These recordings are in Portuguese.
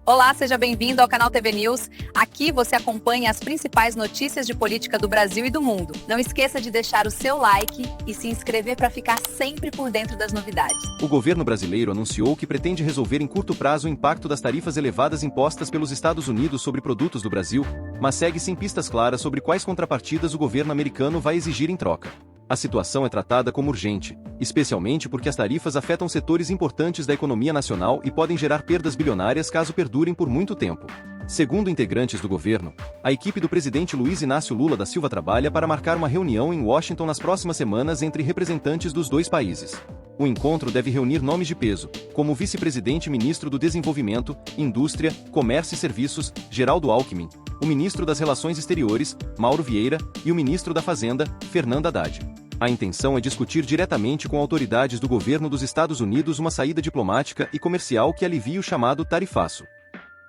Olá, seja bem-vindo ao canal TV News. Aqui você acompanha as principais notícias de política do Brasil e do mundo. Não esqueça de deixar o seu like e se inscrever para ficar sempre por dentro das novidades. O governo brasileiro anunciou que pretende resolver em curto prazo o impacto das tarifas elevadas impostas pelos Estados Unidos sobre produtos do Brasil, mas segue sem pistas claras sobre quais contrapartidas o governo americano vai exigir em troca. A situação é tratada como urgente, especialmente porque as tarifas afetam setores importantes da economia nacional e podem gerar perdas bilionárias caso perdurem por muito tempo. Segundo integrantes do governo, a equipe do presidente Luiz Inácio Lula da Silva trabalha para marcar uma reunião em Washington nas próximas semanas entre representantes dos dois países. O encontro deve reunir nomes de peso, como o vice-presidente e ministro do Desenvolvimento, Indústria, Comércio e Serviços, Geraldo Alckmin, o ministro das Relações Exteriores, Mauro Vieira, e o ministro da Fazenda, Fernando Haddad. A intenção é discutir diretamente com autoridades do governo dos Estados Unidos uma saída diplomática e comercial que alivie o chamado tarifaço.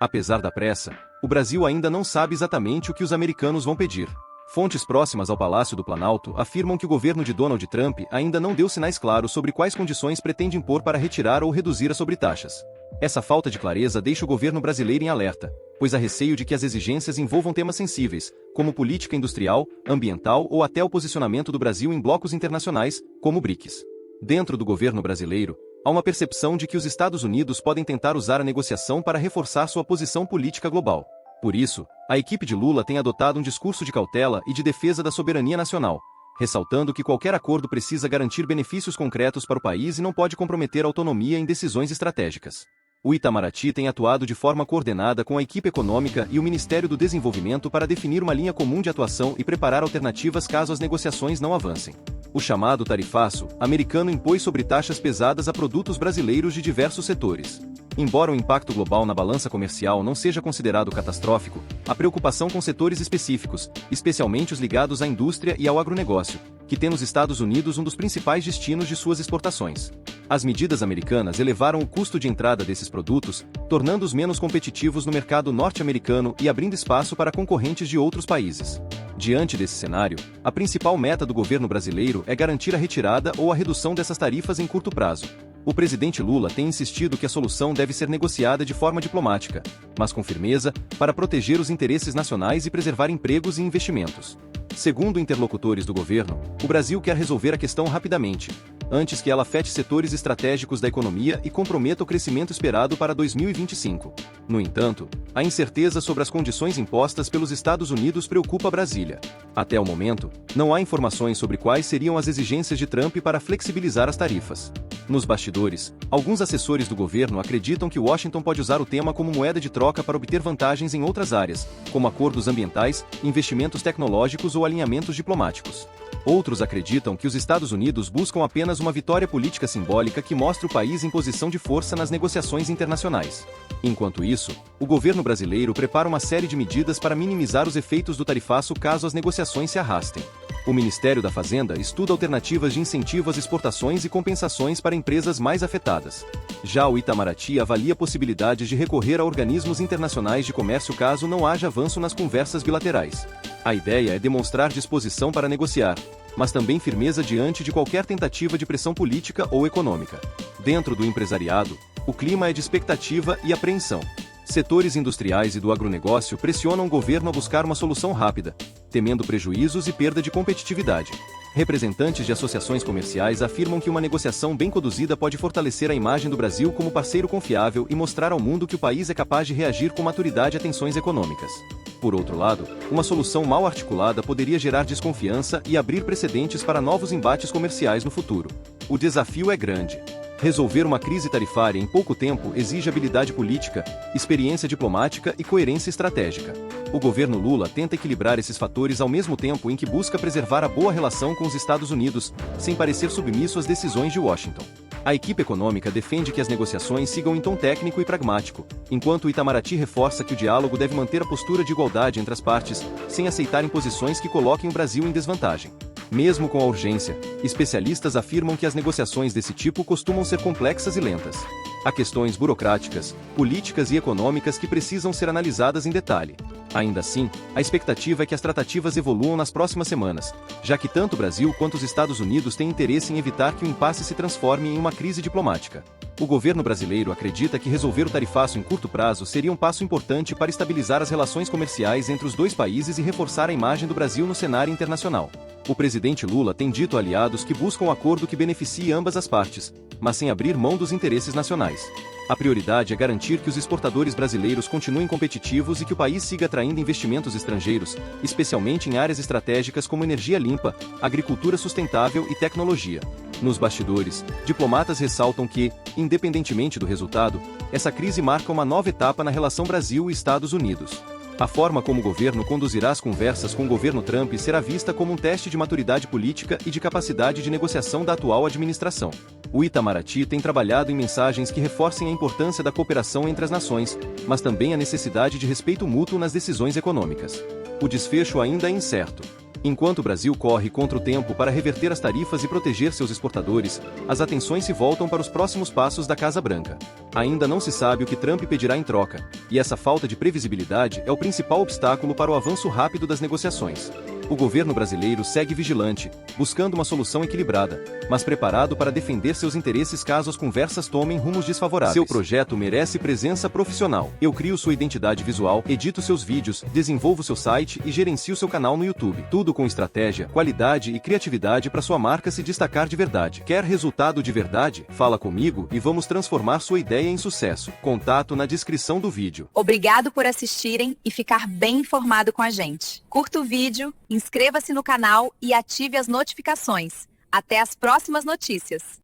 Apesar da pressa, o Brasil ainda não sabe exatamente o que os americanos vão pedir. Fontes próximas ao Palácio do Planalto afirmam que o governo de Donald Trump ainda não deu sinais claros sobre quais condições pretende impor para retirar ou reduzir as sobretaxas. Essa falta de clareza deixa o governo brasileiro em alerta, pois há receio de que as exigências envolvam temas sensíveis, como política industrial, ambiental ou até o posicionamento do Brasil em blocos internacionais, como o BRICS. Dentro do governo brasileiro, há uma percepção de que os Estados Unidos podem tentar usar a negociação para reforçar sua posição política global. Por isso, a equipe de Lula tem adotado um discurso de cautela e de defesa da soberania nacional, ressaltando que qualquer acordo precisa garantir benefícios concretos para o país e não pode comprometer a autonomia em decisões estratégicas. O Itamaraty tem atuado de forma coordenada com a equipe econômica e o Ministério do Desenvolvimento para definir uma linha comum de atuação e preparar alternativas caso as negociações não avancem. O chamado tarifaço americano impôs sobretaxas pesadas a produtos brasileiros de diversos setores. Embora o impacto global na balança comercial não seja considerado catastrófico, a preocupação com setores específicos, especialmente os ligados à indústria e ao agronegócio, que tem nos Estados Unidos um dos principais destinos de suas exportações. As medidas americanas elevaram o custo de entrada desses produtos, tornando-os menos competitivos no mercado norte-americano e abrindo espaço para concorrentes de outros países. Diante desse cenário, a principal meta do governo brasileiro é garantir a retirada ou a redução dessas tarifas em curto prazo. O presidente Lula tem insistido que a solução deve ser negociada de forma diplomática, mas com firmeza, para proteger os interesses nacionais e preservar empregos e investimentos. Segundo interlocutores do governo, o Brasil quer resolver a questão rapidamente, antes que ela afete setores estratégicos da economia e comprometa o crescimento esperado para 2025. No entanto, a incerteza sobre as condições impostas pelos Estados Unidos preocupa Brasília. Até o momento, não há informações sobre quais seriam as exigências de Trump para flexibilizar as tarifas. Nos bastidores, alguns assessores do governo acreditam que Washington pode usar o tema como moeda de troca para obter vantagens em outras áreas, como acordos ambientais, investimentos tecnológicos ou alinhamentos diplomáticos. Outros acreditam que os Estados Unidos buscam apenas uma vitória política simbólica que mostre o país em posição de força nas negociações internacionais. Enquanto isso, o governo brasileiro prepara uma série de medidas para minimizar os efeitos do tarifaço caso as negociações se arrastem. O Ministério da Fazenda estuda alternativas de incentivo às exportações e compensações para empresas mais afetadas. Já o Itamaraty avalia possibilidades de recorrer a organismos internacionais de comércio caso não haja avanço nas conversas bilaterais. A ideia é demonstrar disposição para negociar, mas também firmeza diante de qualquer tentativa de pressão política ou econômica. Dentro do empresariado, o clima é de expectativa e apreensão. Setores industriais e do agronegócio pressionam o governo a buscar uma solução rápida, temendo prejuízos e perda de competitividade. Representantes de associações comerciais afirmam que uma negociação bem conduzida pode fortalecer a imagem do Brasil como parceiro confiável e mostrar ao mundo que o país é capaz de reagir com maturidade a tensões econômicas. Por outro lado, uma solução mal articulada poderia gerar desconfiança e abrir precedentes para novos embates comerciais no futuro. O desafio é grande. Resolver uma crise tarifária em pouco tempo exige habilidade política, experiência diplomática e coerência estratégica. O governo Lula tenta equilibrar esses fatores ao mesmo tempo em que busca preservar a boa relação com os Estados Unidos, sem parecer submisso às decisões de Washington. A equipe econômica defende que as negociações sigam em tom técnico e pragmático, enquanto o Itamaraty reforça que o diálogo deve manter a postura de igualdade entre as partes, sem aceitar imposições que coloquem o Brasil em desvantagem. Mesmo com a urgência, especialistas afirmam que as negociações desse tipo costumam ser complexas e lentas. Há questões burocráticas, políticas e econômicas que precisam ser analisadas em detalhe. Ainda assim, a expectativa é que as tratativas evoluam nas próximas semanas, já que tanto o Brasil quanto os Estados Unidos têm interesse em evitar que o impasse se transforme em uma crise diplomática. O governo brasileiro acredita que resolver o tarifaço em curto prazo seria um passo importante para estabilizar as relações comerciais entre os dois países e reforçar a imagem do Brasil no cenário internacional. O presidente Lula tem dito a aliados que buscam um acordo que beneficie ambas as partes, mas sem abrir mão dos interesses nacionais. A prioridade é garantir que os exportadores brasileiros continuem competitivos e que o país siga atraindo investimentos estrangeiros, especialmente em áreas estratégicas como energia limpa, agricultura sustentável e tecnologia. Nos bastidores, diplomatas ressaltam que, independentemente do resultado, essa crise marca uma nova etapa na relação Brasil e Estados Unidos. A forma como o governo conduzirá as conversas com o governo Trump será vista como um teste de maturidade política e de capacidade de negociação da atual administração. O Itamaraty tem trabalhado em mensagens que reforcem a importância da cooperação entre as nações, mas também a necessidade de respeito mútuo nas decisões econômicas. O desfecho ainda é incerto. Enquanto o Brasil corre contra o tempo para reverter as tarifas e proteger seus exportadores, as atenções se voltam para os próximos passos da Casa Branca. Ainda não se sabe o que Trump pedirá em troca, e essa falta de previsibilidade é o principal obstáculo para o avanço rápido das negociações. O governo brasileiro segue vigilante, buscando uma solução equilibrada, mas preparado para defender seus interesses caso as conversas tomem rumos desfavoráveis. Seu projeto merece presença profissional. Eu crio sua identidade visual, edito seus vídeos, desenvolvo seu site e gerencio seu canal no YouTube. Tudo com estratégia, qualidade e criatividade para sua marca se destacar de verdade. Quer resultado de verdade? Fala comigo e vamos transformar sua ideia em sucesso. Contato na descrição do vídeo. Obrigado por assistirem e ficar bem informado com a gente. Curta o vídeo, inscreva-se no canal e ative as notificações. Até as próximas notícias!